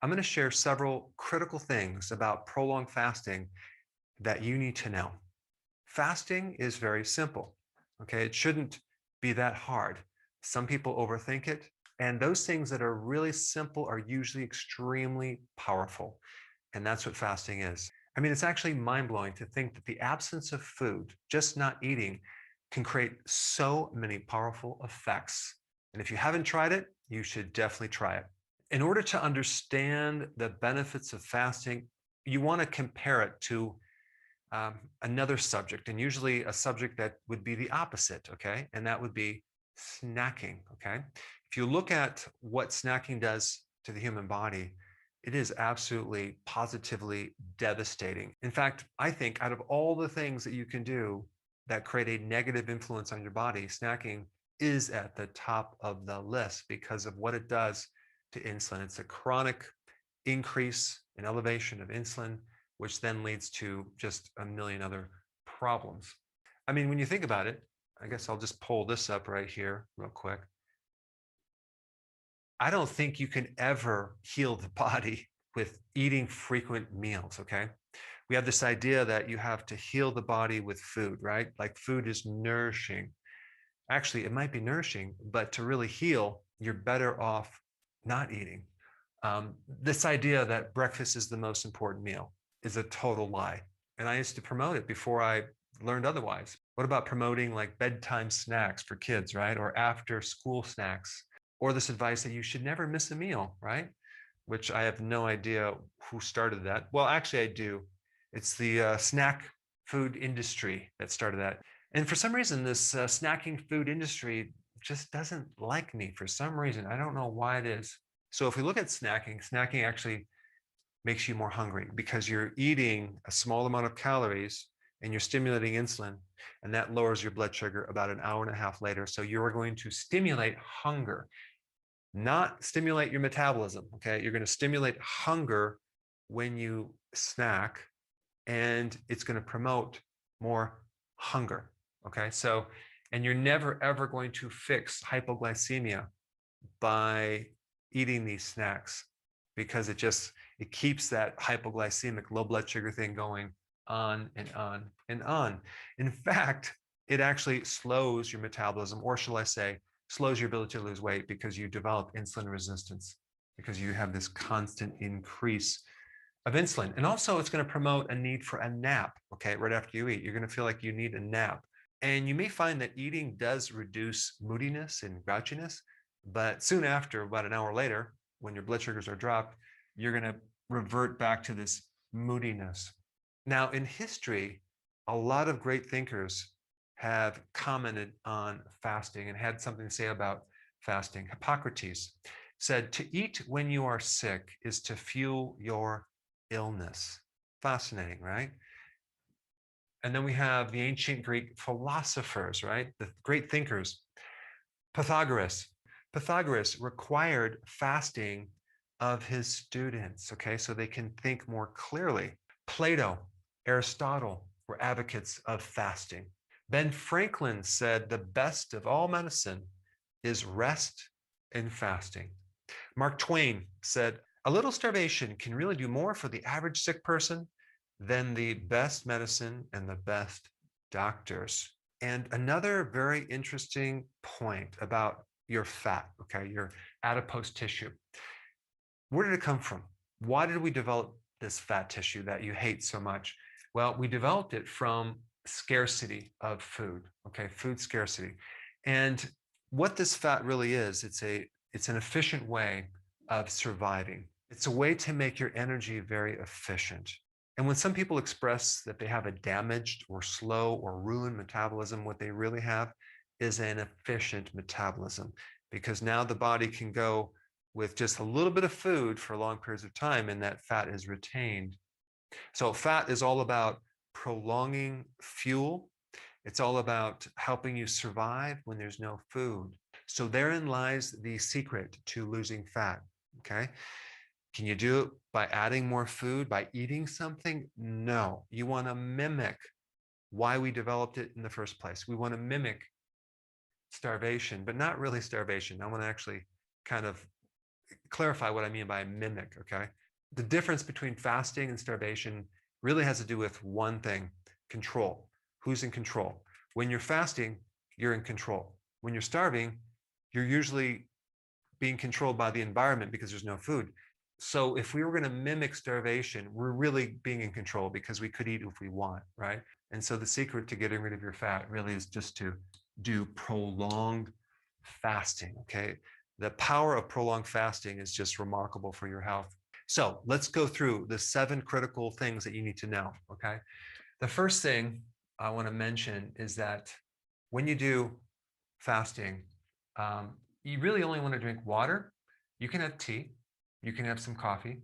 I'm going to share several critical things about prolonged fasting that you need to know. Fasting is very simple. Okay, it shouldn't be that hard. Some people overthink it, and those things that are really simple are usually extremely powerful. And that's what fasting is. I mean, it's actually mind blowing to think that the absence of food, just not eating, can create so many powerful effects. And if you haven't tried it, you should definitely try it. In order to understand the benefits of fasting, you want to compare it to another subject, and usually a subject that would be the opposite, okay? And that would be snacking, okay? If you look at what snacking does to the human body, it is absolutely positively devastating. In fact, I think out of all the things that you can do that create a negative influence on your body, snacking is at the top of the list because of what it does to insulin. It's a chronic increase in elevation of insulin, which then leads to just a million other problems. I mean, when you think about it, I guess I'll just pull this up right here real quick. I don't think you can ever heal the body with eating frequent meals, okay? We have this idea that you have to heal the body with food, right? Like food is nourishing. Actually, it might be nourishing, but to really heal, you're better off not eating. This idea that breakfast is the most important meal is a total lie. And I used to promote it before I learned otherwise. What about promoting like bedtime snacks for kids, right? Or after school snacks? Or this advice that you should never miss a meal, right? Which I have no idea who started that. Well, actually, I do. It's the snack food industry that started that. And for some reason, this snacking food industry just doesn't like me for some reason. I don't know why it is. So if we look at snacking, snacking actually makes you more hungry because you're eating a small amount of calories and you're stimulating insulin, and that lowers your blood sugar about an hour and a half later. So you're going to stimulate hunger, not stimulate your metabolism. Okay. You're going to stimulate hunger when you snack, and it's going to promote more hunger. Okay. So, and you're never ever going to fix hypoglycemia by eating these snacks because it keeps that hypoglycemic low blood sugar thing going on and on and on. In fact, it actually slows your metabolism, or shall I say, slows your ability to lose weight because you develop insulin resistance because you have this constant increase of insulin. And also it's going to promote a need for a nap, okay, right after you eat. You're going to feel like you need a nap. And you may find that eating does reduce moodiness and grouchiness, but soon after, about an hour later, when your blood sugars are dropped, you're going to revert back to this moodiness. Now, in history, a lot of great thinkers have commented on fasting and had something to say about fasting. Hippocrates said, "To eat when you are sick is to fuel your illness." Fascinating, right? And then we have the ancient Greek philosophers, right? The great thinkers. Pythagoras. Pythagoras required fasting of his students, okay, so they can think more clearly. Plato, Aristotle were advocates of fasting. Ben Franklin said the best of all medicine is rest and fasting. Mark Twain said, "A little starvation can really do more for the average sick person than the best medicine and the best doctors." And another very interesting point about your fat, okay, your adipose tissue. Where did it come from? Why did we develop this fat tissue that you hate so much? Well, we developed it from scarcity of food, okay, food scarcity. And what this fat really is, it's an efficient way of surviving. It's a way to make your energy very efficient. And when some people express that they have a damaged or slow or ruined metabolism, what they really have is an efficient metabolism, because now the body can go with just a little bit of food for long periods of time, and that fat is retained. So fat is all about prolonging fuel. It's all about helping you survive when there's no food. So therein lies the secret to losing fat, okay? Can you do it by adding more food, by eating something? No. You want to mimic why we developed it in the first place. We want to mimic starvation, but not really starvation. I want to actually kind of clarify what I mean by mimic, okay? The difference between fasting and starvation really has to do with one thing: control. Who's in control? When you're fasting, you're in control. When you're starving, you're usually being controlled by the environment because there's no food. So if we were going to mimic starvation, we're really being in control because we could eat if we want, right? And so the secret to getting rid of your fat really is just to do prolonged fasting, okay? The power of prolonged fasting is just remarkable for your health. So let's go through the 7 critical things that you need to know, okay? The first thing I want to mention is that when you do fasting, you really only want to drink water. You can have tea, you can have some coffee,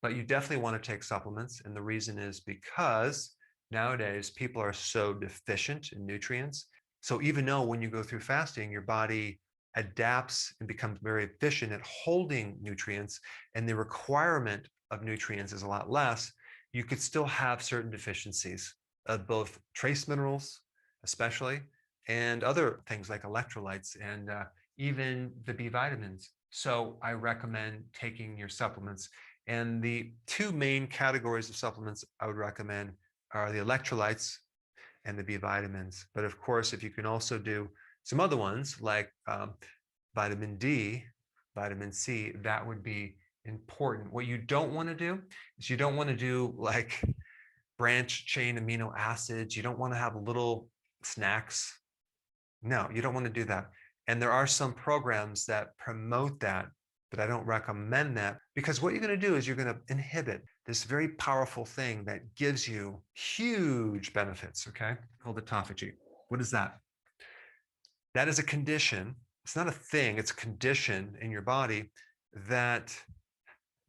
but you definitely want to take supplements. And the reason is because nowadays people are so deficient in nutrients. So even though when you go through fasting, your body adapts and becomes very efficient at holding nutrients, and the requirement of nutrients is a lot less, you could still have certain deficiencies of both trace minerals, especially, and other things like electrolytes and even the B vitamins. So I recommend taking your supplements. And the 2 main categories of supplements I would recommend are the electrolytes and the B vitamins. But of course, if you can also do some other ones like vitamin D, vitamin C, that would be important. What you don't want to do is you don't want to do like branch chain amino acids. You don't want to have little snacks. No, you don't want to do that. And there are some programs that promote that, but I don't recommend that, because what you're going to do is you're going to inhibit this very powerful thing that gives you huge benefits, okay? Called autophagy. What is that? That is a condition. It's not a thing, it's a condition in your body that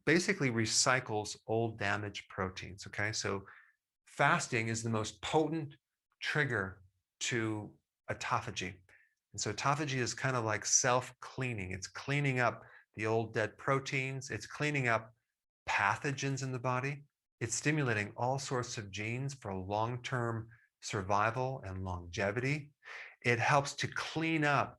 basically recycles old damaged proteins, okay? So fasting is the most potent trigger to autophagy. And so autophagy is kind of like self-cleaning. It's cleaning up the old dead proteins. It's cleaning up pathogens in the body. It's stimulating all sorts of genes for long-term survival and longevity. It helps to clean up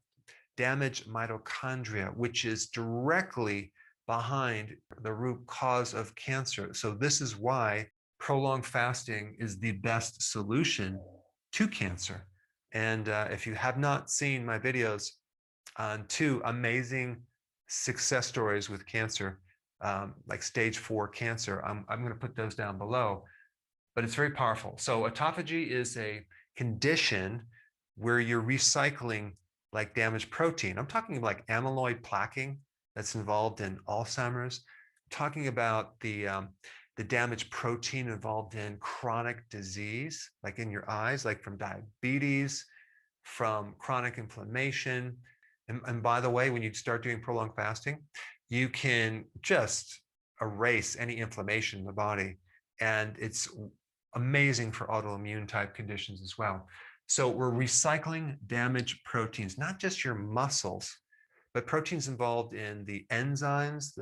damaged mitochondria, which is directly behind the root cause of cancer. So this is why prolonged fasting is the best solution to cancer. And if you have not seen my videos on 2 amazing success stories with cancer, like stage 4 cancer, I'm going to put those down below, but it's very powerful. So autophagy is a condition where you're recycling like damaged protein. I'm talking like amyloid plaquing that's involved in Alzheimer's. I'm talking about the damaged protein involved in chronic disease, like in your eyes, like from diabetes, from chronic inflammation. And by the way, when you start doing prolonged fasting, you can just erase any inflammation in the body. And it's amazing for autoimmune type conditions as well. So we're recycling damaged proteins, not just your muscles, but proteins involved in the enzymes,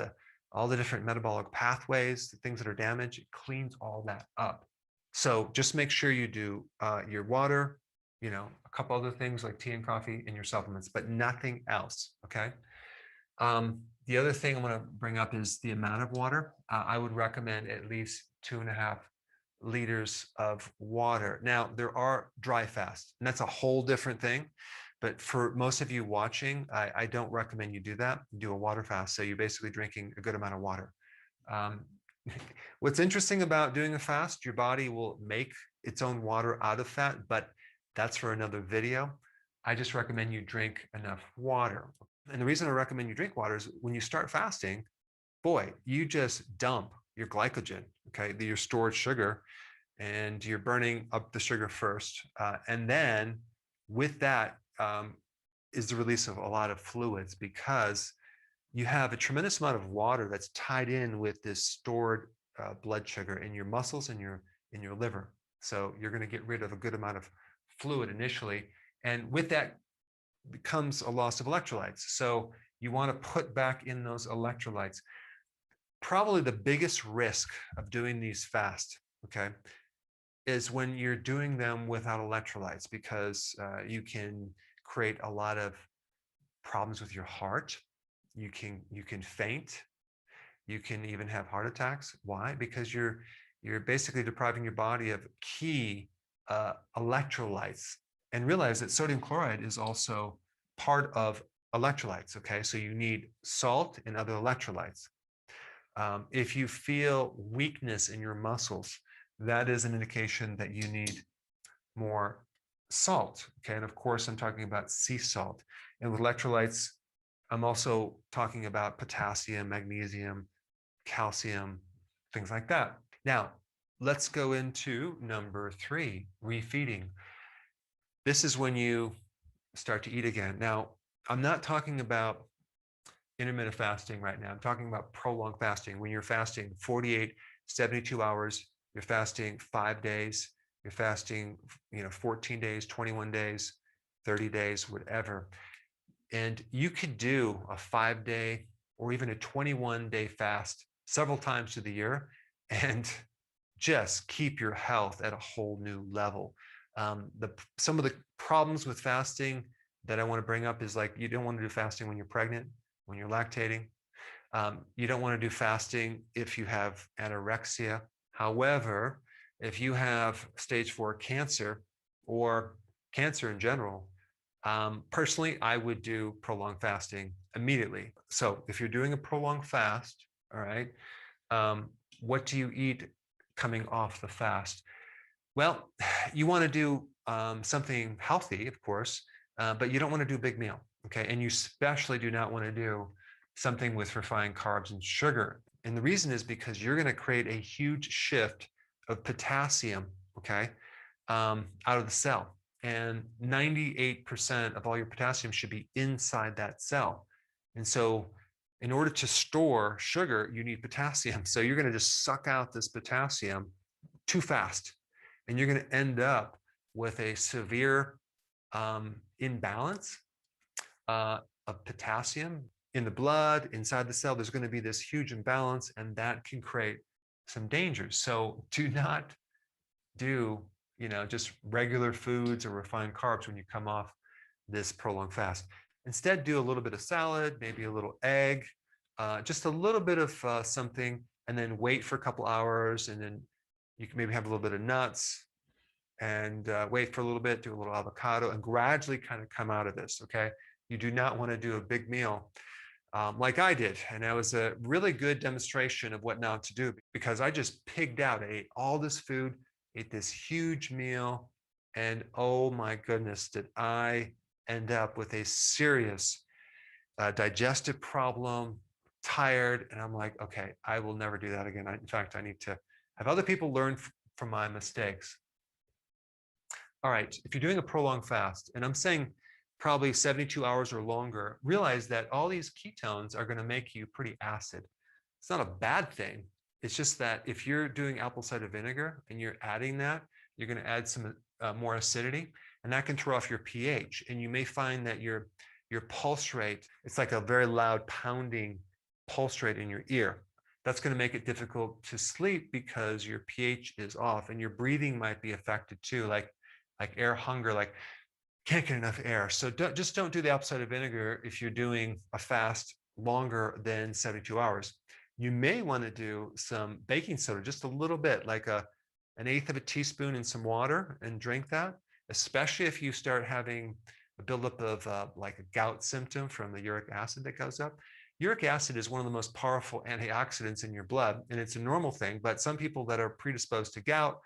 all the different metabolic pathways, the things that are damaged. It cleans all that up. So just make sure you do your water, a couple other things like tea and coffee and your supplements, but nothing else. Okay. The other thing I want to bring up is the amount of water. I would recommend at least 2.5 liters of water. Now, there are dry fasts, and that's a whole different thing. But for most of you watching, I don't recommend you do that. Do a water fast. So you're basically drinking a good amount of water. Um, what's interesting about doing a fast, your body will make its own water out of fat, but that's for another video. I just recommend you drink enough water. And the reason I recommend you drink water is when you start fasting, boy, you just dump your glycogen, okay, your stored sugar, and you're burning up the sugar first. And then with that is the release of a lot of fluids, because you have a tremendous amount of water that's tied in with this stored blood sugar in your muscles and in your liver. So you're going to get rid of a good amount of fluid initially. And with that becomes a loss of electrolytes. So you want to put back in those electrolytes. Probably the biggest risk of doing these fast, okay, is when you're doing them without electrolytes, because you can create a lot of problems with your heart. You can faint. You can even have heart attacks. Why? Because you're basically depriving your body of key electrolytes. And realize that sodium chloride is also part of electrolytes. Okay, so you need salt and other electrolytes. If you feel weakness in your muscles, that is an indication that you need more salt. Okay, and of course, I'm talking about sea salt. And with electrolytes, I'm also talking about potassium, magnesium, calcium, things like that. Now, let's go into number 3, refeeding. This is when you start to eat again. Now, I'm not talking about intermittent fasting right now. I'm talking about prolonged fasting. When you're fasting 48, 72 hours, you're fasting 5 days, you're fasting, 14 days, 21 days, 30 days, whatever. And you could do a 5-day or even a 21-day fast several times through the year and just keep your health at a whole new level. Some of the problems with fasting that I want to bring up is, like, you don't want to do fasting when you're pregnant, when you're lactating. You don't want to do fasting if you have anorexia. However, if you have stage 4 cancer or cancer in general, personally, I would do prolonged fasting immediately. So if you're doing a prolonged fast, all right, what do you eat coming off the fast? Well, you want to do something healthy, of course, but you don't want to do a big meal, okay? And you especially do not want to do something with refined carbs and sugar. And the reason is because you're going to create a huge shift of potassium, okay, out of the cell. And 98% of all your potassium should be inside that cell. And so in order to store sugar, you need potassium. So you're going to just suck out this potassium too fast. And you're going to end up with a severe imbalance of potassium in the blood, inside the cell. There's going to be this huge imbalance, and that can create some dangers. So do not do, just regular foods or refined carbs when you come off this prolonged fast. Instead, do a little bit of salad, maybe a little egg, just a little bit of something, and then wait for a couple hours, and then you can maybe have a little bit of nuts, and wait for a little bit, do a little avocado, and gradually kind of come out of this, okay? You do not want to do a big meal like I did. And that was a really good demonstration of what not to do, because I just pigged out. I ate all this food, ate this huge meal, and oh my goodness, did I end up with a serious digestive problem, tired. And I'm like, okay, I will never do that again. In fact, I need to have other people learn from my mistakes. All right, if you're doing a prolonged fast, and I'm saying probably 72 hours or longer, realize that all these ketones are going to make you pretty acid. It's not a bad thing. It's just that if you're doing apple cider vinegar and you're adding that, you're going to add some more acidity, and that can throw off your pH. And you may find that your pulse rate, it's like a very loud pounding pulse rate in your ear. That's going to make it difficult to sleep because your pH is off, and your breathing might be affected too, like air hunger, like can't get enough air. So just don't do the apple cider vinegar if you're doing a fast longer than 72 hours. You may want to do some baking soda, just a little bit, like an 1/8 of a teaspoon in some water, and drink that, especially if you start having a buildup of like a gout symptom from the uric acid that goes up. Uric acid is one of the most powerful antioxidants in your blood, and it's a normal thing, but some people that are predisposed to gout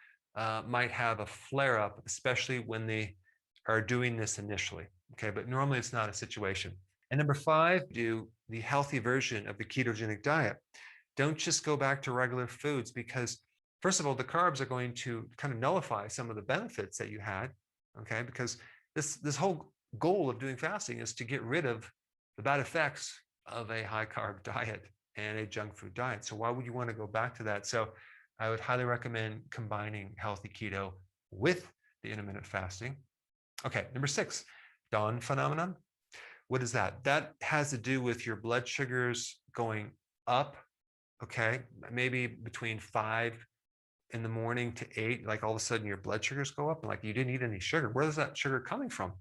might have a flare up, especially when they are doing this initially. Okay, but normally it's not a situation. And number 5, do the healthy version of the ketogenic diet. Don't just go back to regular foods, because first of all, the carbs are going to kind of nullify some of the benefits that you had. Okay, because this whole goal of doing fasting is to get rid of the bad effects of a high carb diet and a junk food diet. So why would you want to go back to that? So I would highly recommend combining healthy keto with the intermittent fasting. Okay, number 6, dawn phenomenon. What is that? That has to do with your blood sugars going up, okay? Maybe between 5 in the morning to 8, like all of a sudden your blood sugars go up, and like you didn't eat any sugar. Where is that sugar coming from?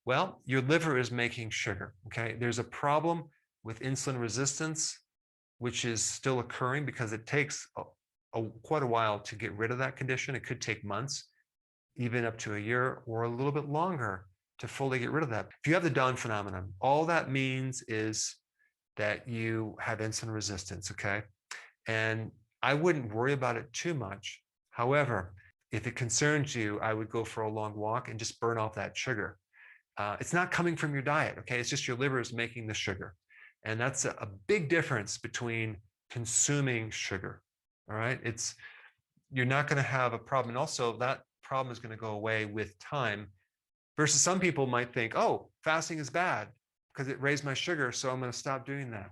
Well, your liver is making sugar, okay? There's a problem with insulin resistance, which is still occurring because it takes quite a while to get rid of that condition. It could take months, even up to a year or a little bit longer to fully get rid of that. If you have the Dawn phenomenon, all that means is that you have insulin resistance, okay? And I wouldn't worry about it too much. However, if it concerns you, I would go for a long walk and just burn off that sugar. It's not coming from your diet, okay? It's just your liver is making the sugar. And that's a big difference between consuming sugar, all right? You're not gonna have a problem. And also that problem is gonna go away with time versus some people might think, oh, fasting is bad because it raised my sugar, so I'm gonna stop doing that.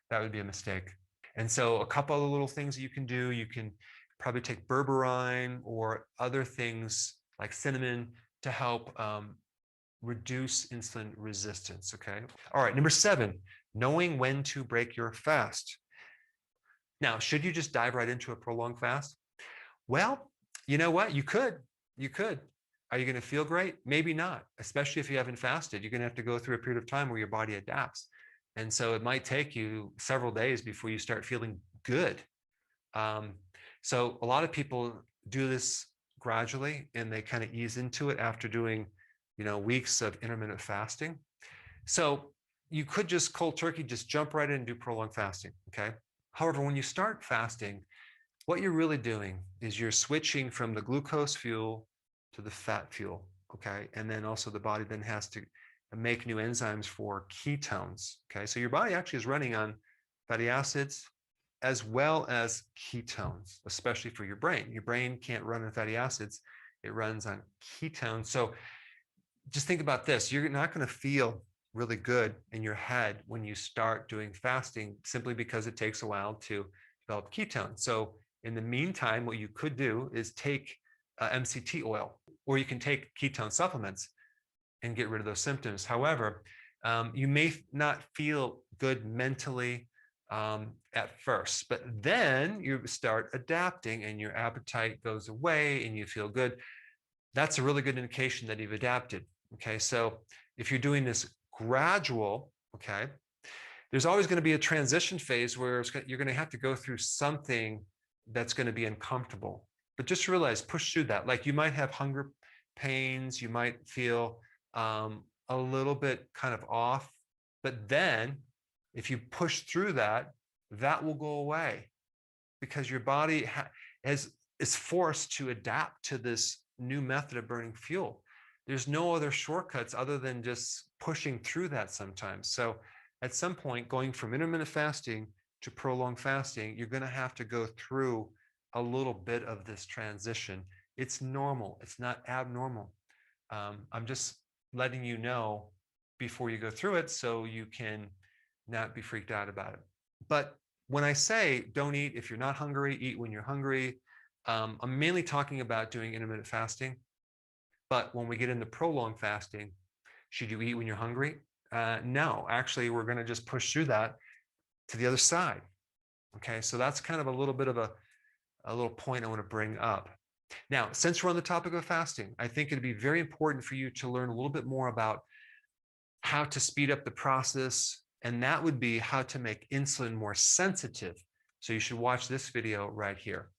That would be a mistake. And so a couple of little things that you can do, you can probably take berberine or other things like cinnamon to help reduce insulin resistance, okay? All right, number 7, knowing when to break your fast. Now, should you just dive right into a prolonged fast? Well, you know what? You could. Are you going to feel great? Maybe not, especially if you haven't fasted. You're going to have to go through a period of time where your body adapts. And so it might take you several days before you start feeling good. So a lot of people do this gradually and they kind of ease into it after doing, weeks of intermittent fasting. So you could just cold turkey, just jump right in and do prolonged fasting, okay? However, when you start fasting, what you're really doing is you're switching from the glucose fuel to the fat fuel, okay? And then also the body then has to make new enzymes for ketones, okay? So your body actually is running on fatty acids as well as ketones, especially for your brain. Your brain can't run on fatty acids, it runs on ketones. So just think about this. You're not going to feel really good in your head when you start doing fasting simply because it takes a while to develop ketones. So in the meantime, what you could do is take MCT oil, or you can take ketone supplements and get rid of those symptoms. However, you may not feel good mentally at first, but then you start adapting and your appetite goes away and you feel good. That's a really good indication that you've adapted. Okay, so if you're doing this gradual, okay, there's always going to be a transition phase where you're going to have to go through something that's going to be uncomfortable. But just realize, push through that. Like you might have hunger pains, you might feel a little bit kind of off, but then if you push through that, that will go away because your body is forced to adapt to this new method of burning fuel. There's no other shortcuts other than just pushing through that sometimes. So at some point, going from intermittent fasting to prolonged fasting, you're going to have to go through a little bit of this transition. It's normal. It's not abnormal. I'm just letting you know before you go through it so you can not be freaked out about it. But when I say don't eat if you're not hungry, eat when you're hungry, I'm mainly talking about doing intermittent fasting. But when we get into prolonged fasting, should you eat when you're hungry? No, actually, we're going to just push through that to the other side. Okay, so that's kind of a little bit of a little point I want to bring up. Now, since we're on the topic of fasting, I think it'd be very important for you to learn a little bit more about how to speed up the process, and that would be how to make insulin more sensitive. So you should watch this video right here.